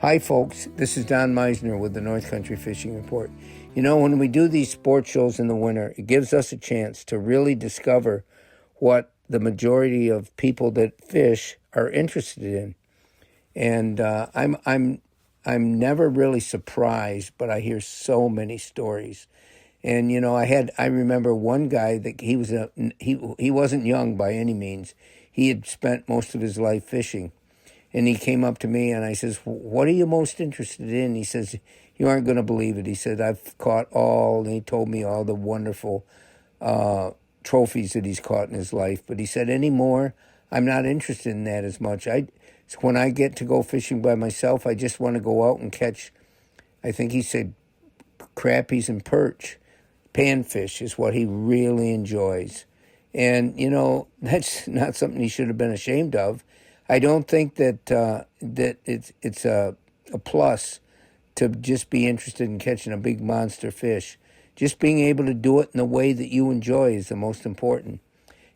Hi, folks. This is Don Meissner with the North Country Fishing Report. You know, when we do these sports shows in the winter, it gives us a chance to really discover what the majority of people that fish are interested in. And I'm never really surprised, but I hear so many stories. And you know, I remember one guy that he wasn't young by any means. He had spent most of his life fishing. And he came up to me and I says, "What are you most interested in?" He says, "You aren't going to believe it." He said, "I've caught all," and he told me all the wonderful trophies that he's caught in his life. But he said, "Anymore, I'm not interested in that as much. When I get to go fishing by myself, I just want to go out and catch," I think he said, crappies and perch. Panfish is what he really enjoys. And, you know, that's not something he should have been ashamed of. I don't think that that it's a plus to just be interested in catching a big monster fish. Just being able to do it in the way that you enjoy is the most important.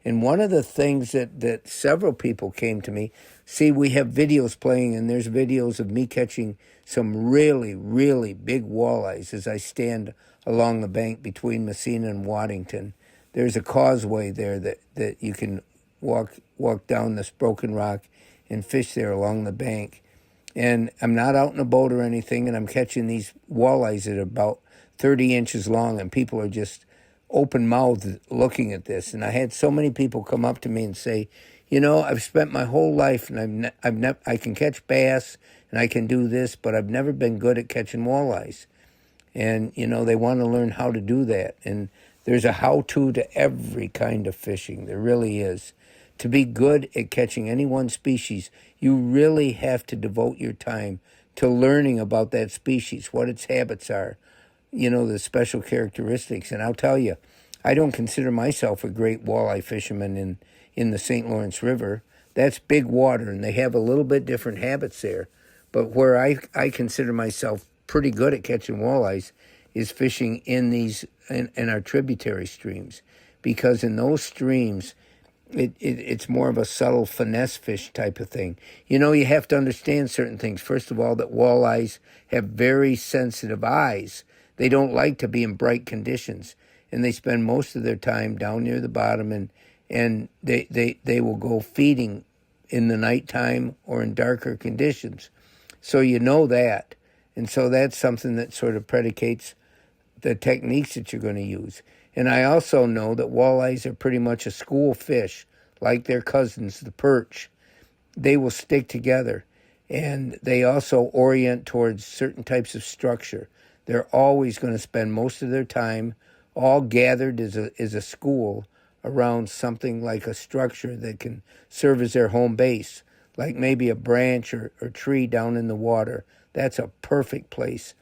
And one of the things that several people came to me, see, we have videos playing, and there's videos of me catching some really, really big walleyes as I stand along the bank between Messina and Waddington. There's a causeway there that you can walk down this broken rock and fish there along the bank. And I'm not out in a boat or anything, and I'm catching these walleyes that are about 30 inches long, and people are just open-mouthed looking at this. And I had so many people come up to me and say, "You know, I've spent my whole life, and I can catch bass, and I can do this, but I've never been good at catching walleyes." And, you know, they want to learn how to do that. And there's a how-to to every kind of fishing. There really is. To be good at catching any one species, you really have to devote your time to learning about that species, what its habits are, you know, the special characteristics. And I'll tell you, I don't consider myself a great walleye fisherman in the St. Lawrence River. That's big water, and they have a little bit different habits there. But where I consider myself pretty good at catching walleyes is fishing in our tributary streams, because in those streams, it's more of a subtle finesse fish type of thing. You know, you have to understand certain things. First of all, that walleyes have very sensitive eyes. They don't like to be in bright conditions, and they spend most of their time down near the bottom, and they will go feeding in the nighttime or in darker conditions. So you know that. And so that's something that sort of predicates the techniques that you're going to use. And I also know that walleyes are pretty much a school fish, like their cousins, the perch. They will stick together, and they also orient towards certain types of structure. They're always going to spend most of their time all gathered as a school around something like a structure that can serve as their home base, like maybe a branch or tree down in the water. That's a perfect place.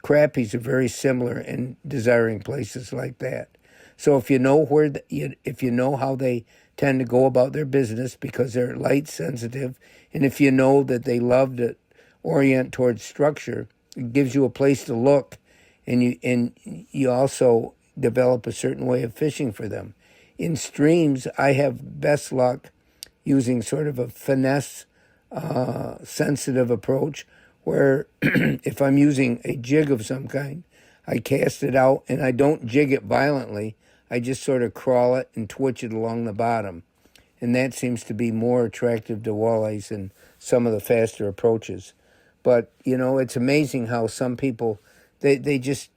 Crappies are very similar in desiring places like that. So if you know if you know how they tend to go about their business, because they're light sensitive, and if you know that they love to orient towards structure, it gives you a place to look, and you also develop a certain way of fishing for them. In streams, I have best luck using sort of a finesse, sensitive approach, where if I'm using a jig of some kind, I cast it out, and I don't jig it violently. I just sort of crawl it and twitch it along the bottom. And that seems to be more attractive to walleyes than some of the faster approaches. But, you know, it's amazing how some people, they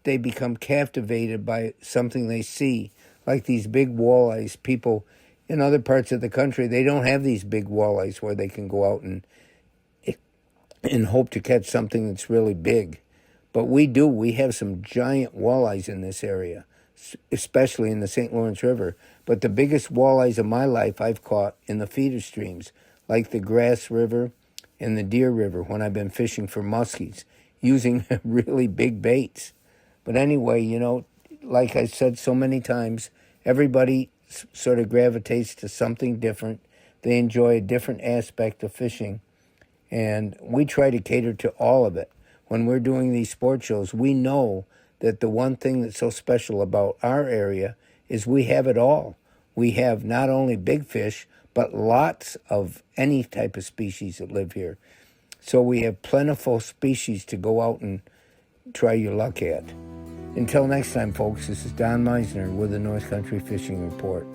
become captivated by something they see, like these big walleyes. People in other parts of the country, they don't have these big walleyes where they can go out and hope to catch something that's really big. But we do. We have some giant walleyes in this area, especially in the St. Lawrence River. But the biggest walleyes of my life I've caught in the feeder streams, like the Grass River and the Deer River, when I've been fishing for muskies, using really big baits. But anyway, you know, like I said so many times, everybody sort of gravitates to something different. They enjoy a different aspect of fishing. And we try to cater to all of it. When we're doing these sport shows, we know that the one thing that's so special about our area is we have it all. We have not only big fish, but lots of any type of species that live here. so we have plentiful species to go out and try your luck at. Until next time, folks, this is Don Meissner with the North Country Fishing Report.